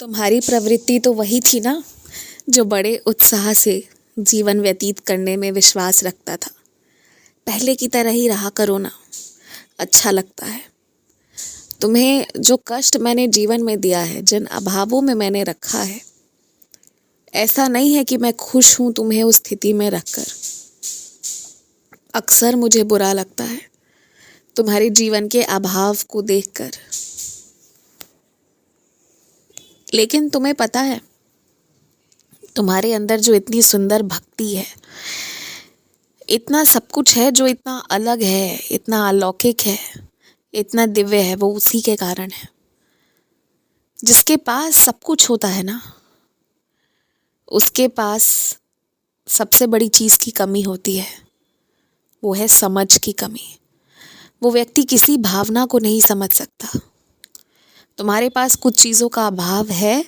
तुम्हारी प्रवृत्ति तो वही थी ना जो बड़े उत्साह से जीवन व्यतीत करने में विश्वास रखता था। पहले की तरह ही रहा करो ना, अच्छा लगता है। तुम्हें जो कष्ट मैंने जीवन में दिया है, जिन अभावों में मैंने रखा है, ऐसा नहीं है कि मैं खुश हूं तुम्हें उस स्थिति में रखकर। अक्सर मुझे बुरा लगता है तुम्हारे जीवन के अभाव को देखकर। लेकिन तुम्हें पता है, तुम्हारे अंदर जो इतनी सुंदर भक्ति है, इतना सब कुछ है जो इतना अलग है, इतना अलौकिक है, इतना दिव्य है, वो उसी के कारण है। जिसके पास सब कुछ होता है ना, उसके पास सबसे बड़ी चीज की कमी होती है, वो है समझ की कमी। वो व्यक्ति किसी भावना को नहीं समझ सकता। तुम्हारे पास कुछ चीजों का अभाव है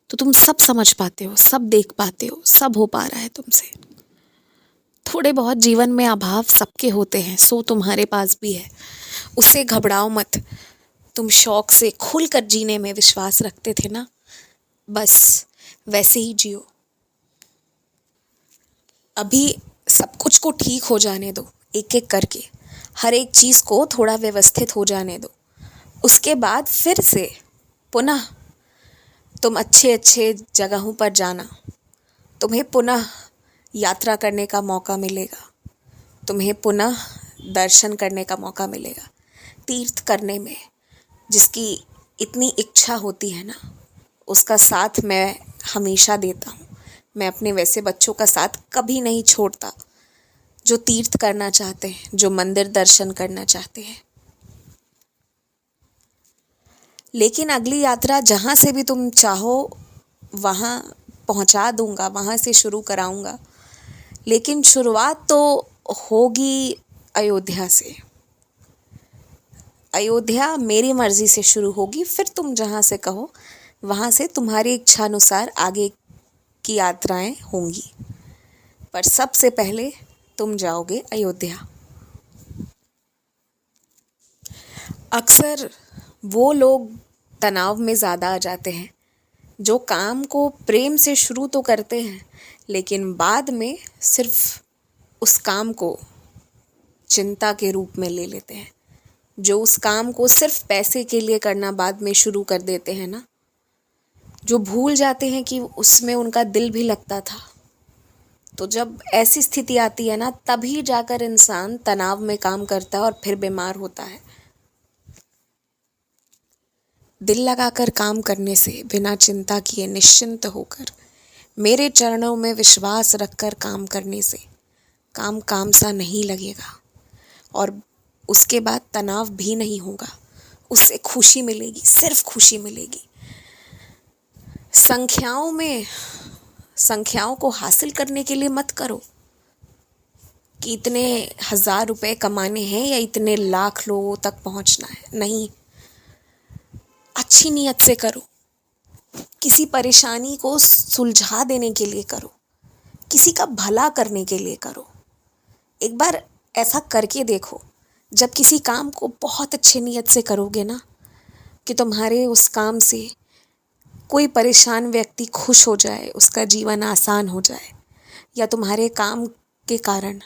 तो तुम सब समझ पाते हो, सब देख पाते हो, सब हो पा रहा है तुमसे। थोड़े बहुत जीवन में अभाव सबके होते हैं, सो तुम्हारे पास भी है। उससे घबराओ मत। तुम शौक से खुलकर जीने में विश्वास रखते थे ना, बस वैसे ही जियो। अभी सब कुछ को ठीक हो जाने दो, एक एक करके हर एक चीज को थोड़ा व्यवस्थित हो जाने दो। उसके बाद फिर से पुनः तुम अच्छे अच्छे जगहों पर जाना। तुम्हें पुनः यात्रा करने का मौका मिलेगा, तुम्हें पुनः दर्शन करने का मौका मिलेगा। तीर्थ करने में जिसकी इतनी इच्छा होती है ना, उसका साथ मैं हमेशा देता हूँ। मैं अपने वैसे बच्चों का साथ कभी नहीं छोड़ता जो तीर्थ करना चाहते हैं, जो मंदिर दर्शन करना चाहते हैं। लेकिन अगली यात्रा जहाँ से भी तुम चाहो वहाँ पहुँचा दूंगा, वहाँ से शुरू कराऊंगा। लेकिन शुरुआत तो होगी अयोध्या से। अयोध्या मेरी मर्जी से शुरू होगी, फिर तुम जहाँ से कहो वहाँ से तुम्हारी इच्छा अनुसार आगे की यात्राएं होंगी। पर सबसे पहले तुम जाओगे अयोध्या। अक्सर वो लोग तनाव में ज़्यादा आ जाते हैं जो काम को प्रेम से शुरू तो करते हैं, लेकिन बाद में सिर्फ उस काम को चिंता के रूप में ले लेते हैं। जो उस काम को सिर्फ पैसे के लिए करना बाद में शुरू कर देते हैं ना, जो भूल जाते हैं कि उसमें उनका दिल भी लगता था। तो जब ऐसी स्थिति आती है ना, तभी जाकर इंसान तनाव में काम करता है और फिर बीमार होता है। दिल लगाकर काम करने से, बिना चिंता किए निश्चिंत होकर, मेरे चरणों में विश्वास रखकर काम करने से काम काम सा नहीं लगेगा और उसके बाद तनाव भी नहीं होगा। उससे खुशी मिलेगी, सिर्फ खुशी मिलेगी। संख्याओं को हासिल करने के लिए मत करो कि इतने 1000 रुपए कमाने हैं या इतने लाख लोगों तक पहुंचना है। नहीं, अच्छी नीयत से करो। किसी परेशानी को सुलझा देने के लिए करो, किसी का भला करने के लिए करो। एक बार ऐसा करके देखो। जब किसी काम को बहुत अच्छी नीयत से करोगे ना, कि तुम्हारे उस काम से कोई परेशान व्यक्ति खुश हो जाए, उसका जीवन आसान हो जाए, या तुम्हारे काम के कारण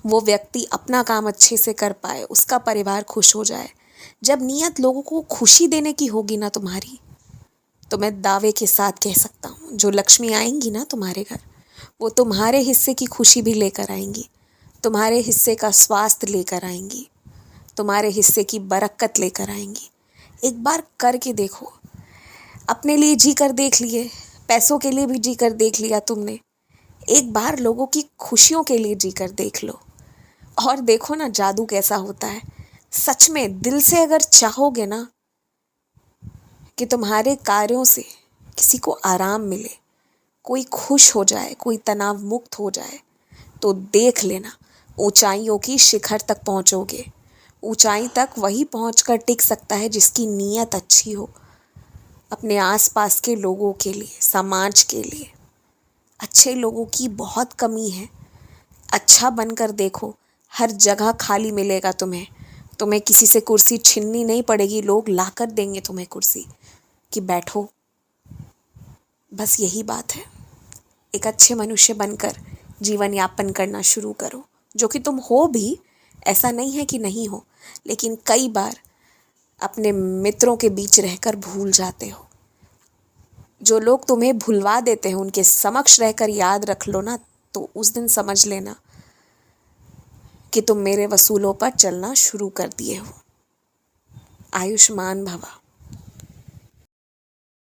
वो व्यक्ति अपना काम अच्छे से कर पाए, उसका परिवार खुश हो जाए। जब नीयत लोगों को खुशी देने की होगी ना तुम्हारी, तो मैं दावे के साथ कह सकता हूँ, जो लक्ष्मी आएंगी ना तुम्हारे घर, वो तुम्हारे हिस्से की खुशी भी लेकर आएंगी, तुम्हारे हिस्से का स्वास्थ्य लेकर आएंगी, तुम्हारे हिस्से की बरकत लेकर आएंगी। एक बार करके देखो। अपने लिए जी कर देख लिए, पैसों के लिए भी जी कर देख लिया तुमने, एक बार लोगों की खुशियों के लिए जी कर देख लो और देखो ना जादू कैसा होता है। सच में दिल से अगर चाहोगे ना कि तुम्हारे कार्यों से किसी को आराम मिले, कोई खुश हो जाए, कोई तनाव मुक्त हो जाए, तो देख लेना ऊंचाइयों की शिखर तक पहुंचोगे। ऊंचाई तक वही पहुंचकर टिक सकता है जिसकी नीयत अच्छी हो, अपने आसपास के लोगों के लिए, समाज के लिए। अच्छे लोगों की बहुत कमी है। अच्छा बनकर देखो, हर जगह खाली मिलेगा तुम्हें। तुम्हें किसी से कुर्सी छीननी नहीं पड़ेगी, लोग लाकर देंगे तुम्हें कुर्सी कि बैठो। बस यही बात है, एक अच्छे मनुष्य बनकर जीवन यापन करना शुरू करो, जो कि तुम हो भी, ऐसा नहीं है कि नहीं हो, लेकिन कई बार अपने मित्रों के बीच रहकर भूल जाते हो। जो लोग तुम्हें भुलवा देते हैं उनके समक्ष रहकर याद रख लो ना, तो उस दिन समझ लेना कि तुम मेरे वसूलों पर चलना शुरू कर दिए हो। आयुष्मान भवा।